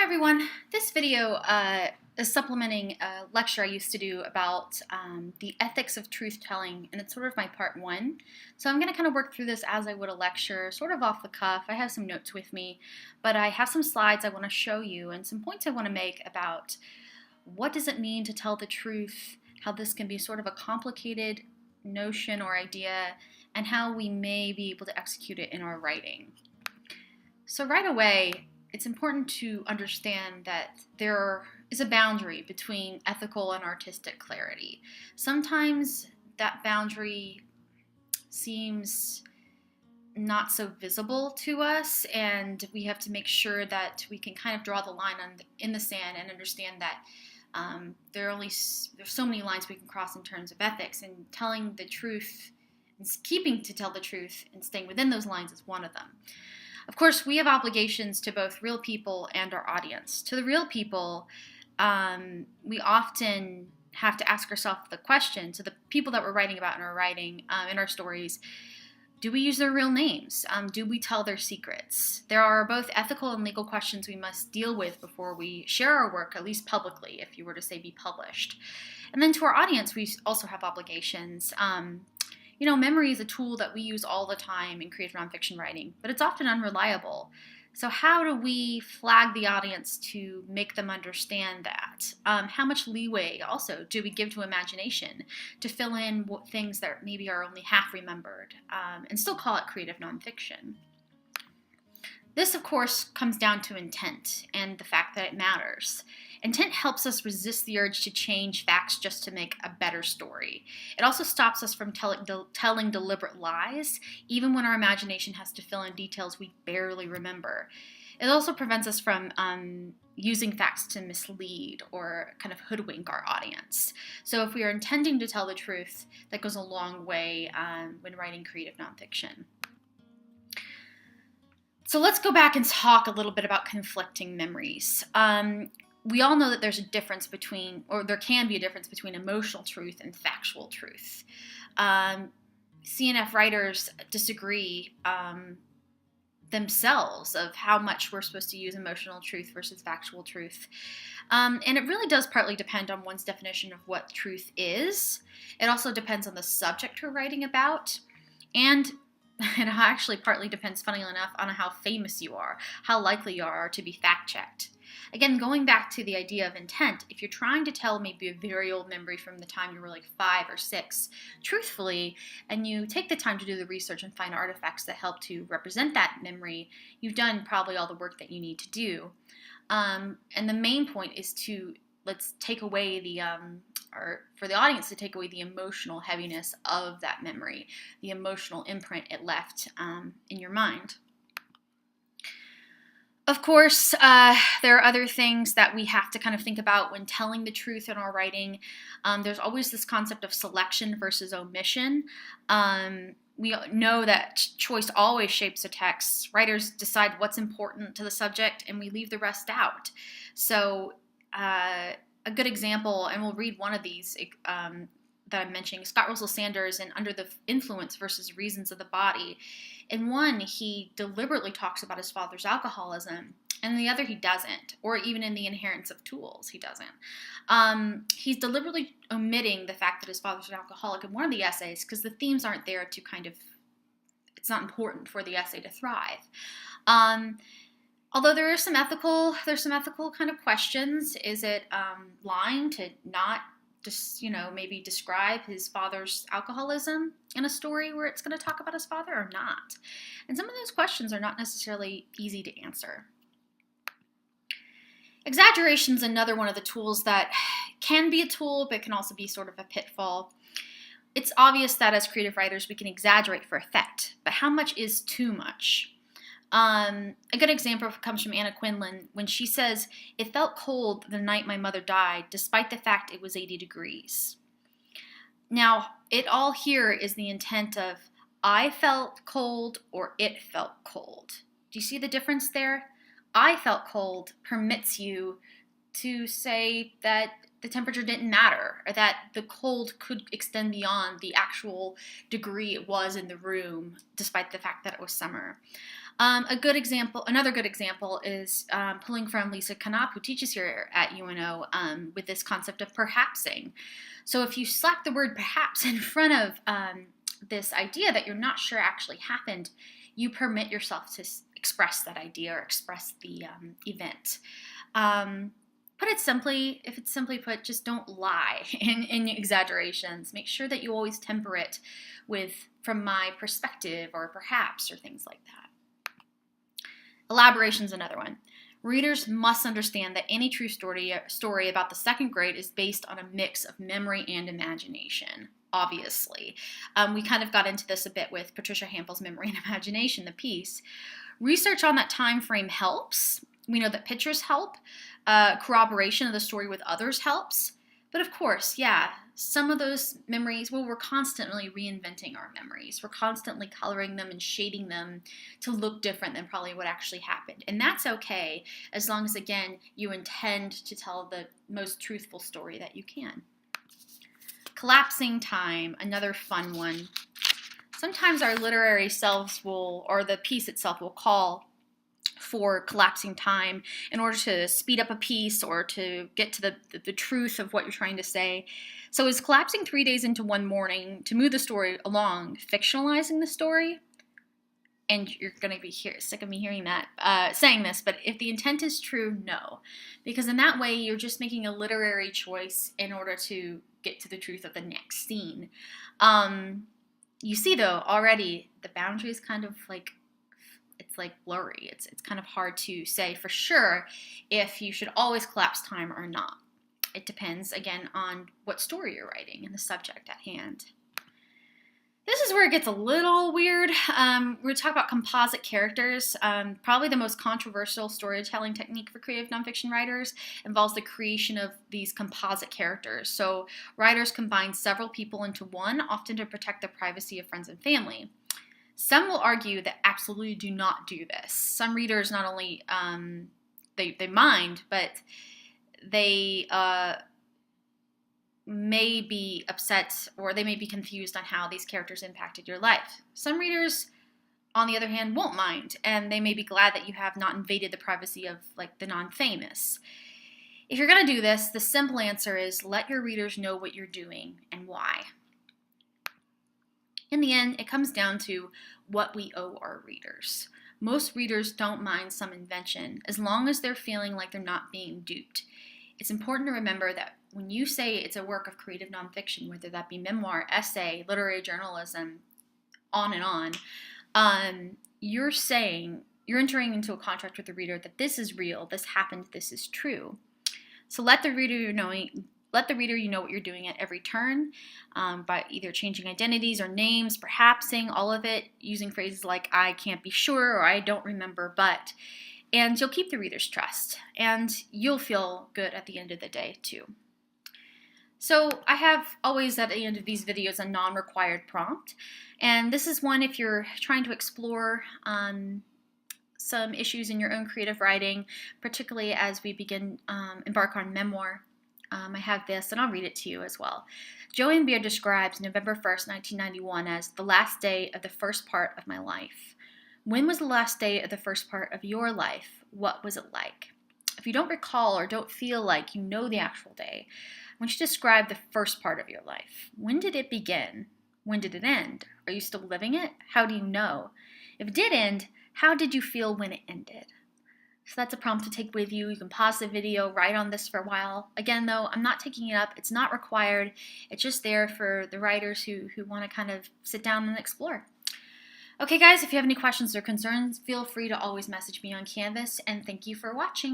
everyone. This video is supplementing a lecture I used to do about the ethics of truth-telling, and it's sort of my part one. So I'm going to kind of work through this as I would a lecture, sort of off the cuff. I have some notes with me, but I have some slides I want to show you and some points I want to make about what does it mean to tell the truth, how this can be sort of a complicated notion or idea, and how we may be able to execute it in our writing. So right away, it's important to understand that there is a boundary between ethical and artistic clarity. Sometimes that boundary seems not so visible to us, and we have to make sure that we can kind of draw the line in the sand and understand that there's so many lines we can cross in terms of ethics, and telling the truth and keeping to tell the truth and staying within those lines is one of them. Of course, we have obligations to both real people and our audience. To the real people, we often have to ask ourselves the question, to the people that we're writing about in our writing, in our stories, do we use their real names? Do we tell their secrets? There are both ethical and legal questions we must deal with before we share our work, at least publicly, if you were to say be published. And then to our audience, we also have obligations. Memory is a tool that we use all the time in creative nonfiction writing, but it's often unreliable. So how do we flag the audience to make them understand that? How much leeway also do we give to imagination to fill in things that maybe are only half remembered, and still call it creative nonfiction? This, of course, comes down to intent and the fact that it matters. Intent helps us resist the urge to change facts just to make a better story. It also stops us from telling deliberate lies, even when our imagination has to fill in details we barely remember. It also prevents us from using facts to mislead or kind of hoodwink our audience. So if we are intending to tell the truth, that goes a long way when writing creative nonfiction. So let's go back and talk a little bit about conflicting memories. We all know that there's a difference between, or there can be a difference between emotional truth and factual truth. CNF writers disagree themselves of how much we're supposed to use emotional truth versus factual truth. And it really does partly depend on one's definition of what truth is. It also depends on the subject we're writing about, and it actually partly depends, funny enough, on how famous you are, how likely you are to be fact-checked. Again, going back to the idea of intent, if you're trying to tell maybe a very old memory from the time you were like 5 or 6, truthfully, and you take the time to do the research and find artifacts that help to represent that memory, you've done probably all the work that you need to do. And the main point is to, let's take away the, or for the audience to take away the emotional heaviness of that memory, the emotional imprint it left in your mind. Of course, there are other things that we have to kind of think about when telling the truth in our writing. There's always this concept of selection versus omission. We know that choice always shapes a text. Writers decide what's important to the subject, and we leave the rest out. So a good example, and we'll read one of these that I'm mentioning, Scott Russell Sanders in Under the Influence versus Reasons of the Body. In one, he deliberately talks about his father's alcoholism, and in the other he doesn't, or even in The Inheritance of Tools, he doesn't. He's deliberately omitting the fact that his father's an alcoholic in one of the essays because the themes aren't there to kind of, it's not important for the essay to thrive. Although there's some ethical kind of questions. Is it lying to not just, maybe describe his father's alcoholism in a story where it's going to talk about his father or not? And some of those questions are not necessarily easy to answer. Exaggeration is another one of the tools that can be a tool, but can also be sort of a pitfall. It's obvious that as creative writers, we can exaggerate for effect, but how much is too much? A good example comes from Anna Quindlen when she says, "It felt cold the night my mother died, despite the fact it was 80 degrees. Now, it all here is the intent of I felt cold or it felt cold. Do you see the difference there? I felt cold permits you to say that the temperature didn't matter, or that the cold could extend beyond the actual degree it was in the room, despite the fact that it was summer. Another good example is pulling from Lisa Knapp, who teaches here at UNO, with this concept of perhapsing. So if you slap the word perhaps in front of this idea that you're not sure actually happened, you permit yourself to express that idea or express the event. Put it simply, if it's simply put, just don't lie in exaggerations. Make sure that you always temper it with from my perspective or perhaps or things like that. Elaboration is another one. Readers must understand that any true story about the second grade is based on a mix of memory and imagination, obviously. We kind of got into this a bit with Patricia Hampel's Memory and Imagination, the piece. Research on that time frame helps. We know that pictures help. Corroboration of the story with others helps. But of course, yeah, some of those memories, well, we're constantly reinventing our memories. We're constantly coloring them and shading them to look different than probably what actually happened. And that's okay, as long as, again, you intend to tell the most truthful story that you can. Collapsing time, another fun one. Sometimes our literary selves will, or the piece itself will call for collapsing time in order to speed up a piece or to get to the truth of what you're trying to say. So is collapsing 3 days into one morning to move the story along fictionalizing the story? And you're going to be sick of me hearing that, saying this, but if the intent is true, no. Because in that way, you're just making a literary choice in order to get to the truth of the next scene. You see, though, already the boundary is kind of like, it's like blurry. It's kind of hard to say for sure if you should always collapse time or not. It depends, again, on what story you're writing and the subject at hand. This is where it gets a little weird. We're going to talk about composite characters. Probably the most controversial storytelling technique for creative nonfiction writers involves the creation of these composite characters. So writers combine several people into one, often to protect the privacy of friends and family. Some will argue that absolutely do not do this. Some readers not only they mind, but they may be upset or they may be confused on how these characters impacted your life. Some readers, on the other hand, won't mind, and they may be glad that you have not invaded the privacy of like the non-famous. If you're going to do this, the simple answer is let your readers know what you're doing and why. In the end, it comes down to what we owe our readers. Most readers don't mind some invention as long as they're feeling like they're not being duped. It's important to remember that when you say it's a work of creative nonfiction, whether that be memoir, essay, literary journalism, on and on, you're entering into a contract with the reader that this is real, this happened, this is true. So let the reader know what you're doing at every turn by either changing identities or names, perhapsing, all of it, using phrases like I can't be sure or I don't remember but. And you'll keep the reader's trust, and you'll feel good at the end of the day, too. So I have always at the end of these videos a non-required prompt, and this is one if you're trying to explore some issues in your own creative writing, particularly as we embark on memoir. I have this, and I'll read it to you as well. Joanne Beard describes November 1st, 1991 as the last day of the first part of my life. When was the last day of the first part of your life? What was it like? If you don't recall or don't feel like you know the actual day, I want you to describe the first part of your life. When did it begin? When did it end? Are you still living it? How do you know? If it did end, how did you feel when it ended? So that's a prompt to take with you. You can pause the video, write on this for a while. Again, though, I'm not taking it up. It's not required. It's just there for the writers who want to kind of sit down and explore. Okay, guys, if you have any questions or concerns, feel free to always message me on Canvas, and thank you for watching.